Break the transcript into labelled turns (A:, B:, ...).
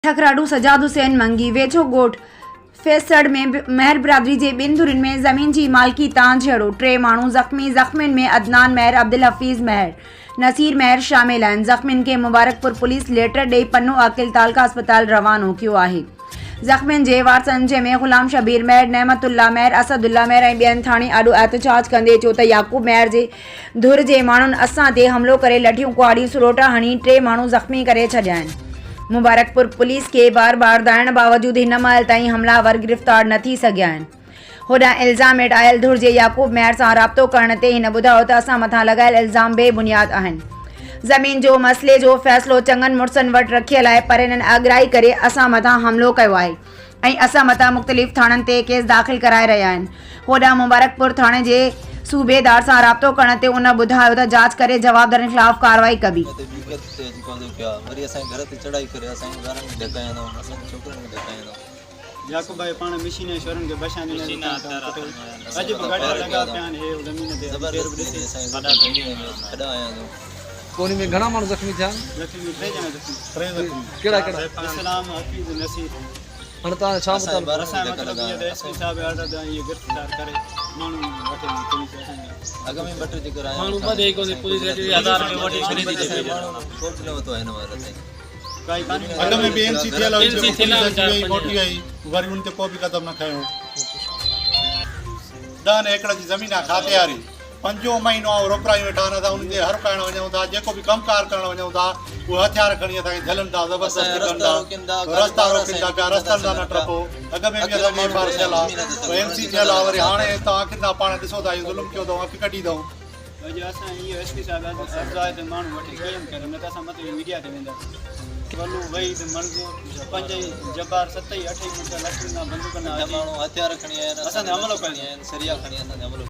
A: ठकराडू सजाद हुसैन मंगी वेझो ॻोठ फैसड़ में महर बिरादरी जे ॿिनि धुरियुनि में ज़मीन जी मालिकी तां झेड़ो। 3 माण्हू ज़ख़्मी। ज़ख़्मियुनि में अदनान महर, अब्दुल हफ़ीज़ महर, नसीर महर शामिल आहिनि। ज़ख़्मियुनि खे मुबारकपुर पुलिस लेटर ॾेई पन्नो आकिल तालका अस्पताल रवानो कयो आहे। ज़ख़्मियुनि जे वारसनि जंहिंमें ग़ुलाम शबीर महर, नेमतुल्ला महर, असदुल्ला महर ऐं ॿियनि थाणे आॾो एहतजाज कंदे चयो त याक़ूब महर जे धुर जे माण्हुनि असां ते हमिलो करे लठियूं कुहाड़ियूं सरोटा हणी 3 माण्हू ज़ख़्मी करे छॾिया आहिनि। मुबारकपुर पुलिस के बार बार दाइण बावजूद हिन महिल ताईं हमलावर गिरफ़्तार न थी सघिया आहिनि। होॾां इल्ज़ाम हेठायल धुर जे याक़ूब महर सां राब्तो करण ते हिन ॿुधायो त असां मथां लॻायल इल्ज़ाम बेबुनियाद आहिनि। ज़मीन जो मसइले जो फ़ैसिलो चङनि मुड़ुसनि वटि रखियल आहे, पर हिननि आगराई करे असां मथां हमिलो कयो आहे ऐं असां मथां मुख़्तलिफ़ थाणनि ते केस दाख़िल कराए रहिया आहिनि। होॾां मुबारकपुर थाणे जे सूबेदार सां राब्तो करण ते उन ॿुधायो त जांच करे जवाबदारनि ख़िलाफ़ कार्रवाई कबी।
B: याकूब भाई पाण मशीन शोरन के बशान ने अज गाड़ा लगा प्यान है जमीन दे बड़ा आया तो
C: कोनी में घणा माण्हू ज़ख़्मी थिया?
B: लक्ष्मी 3 जना ज़ख़्मी
C: केड़ा
B: इस्लाम हफीज नसीर
C: हाणे तव्हां छा ॿुधायो?
B: असां मतलब ये एसपी साहब ऑर्डर दा ये गिरफ्तार करे माण्हू वठे पुलिस असां अग में बटर जे कराया माण्हू बदे को पुलिस रेडी 1000 में वठी खरीदी दे सोच लो तो है न वाला काई कानून
D: अग में बीएमसी थियल आई मोटी आई वरी उन ते को भी कदम न खयो। 10 एकड़ जी ज़मीन आ खाते वारी 5 महीनो रोकराई वेठा न था उनके हर पाण वञूं था जेको भी कमकार करण वञूं था वो हथियार खणी था झलन था जबरदस्ती कंदा रास्ता रोकिंदा पिया रस्तनि था न टपो। अग में भी असांखे एफआर थियल आहे एमसी थियल आहे वरी हाणे तव्हां किथां पाण ॾिसो था ज़ुल्म कयो अथऊं अखि कढी अथऊं।
B: अॼु असां इहो एसपी साहब अर्ज़ाए ते माण्हू वठी क़ाइम करे न त असां मतिलबु मीडिया ते वेंदा वलू वही मंज़ूर 5 जबार 7 8 मिंट लखियूं बंदूक न माण्हू हथियार खणी आया असां हमलो कयो सरिया खणी असां हमलो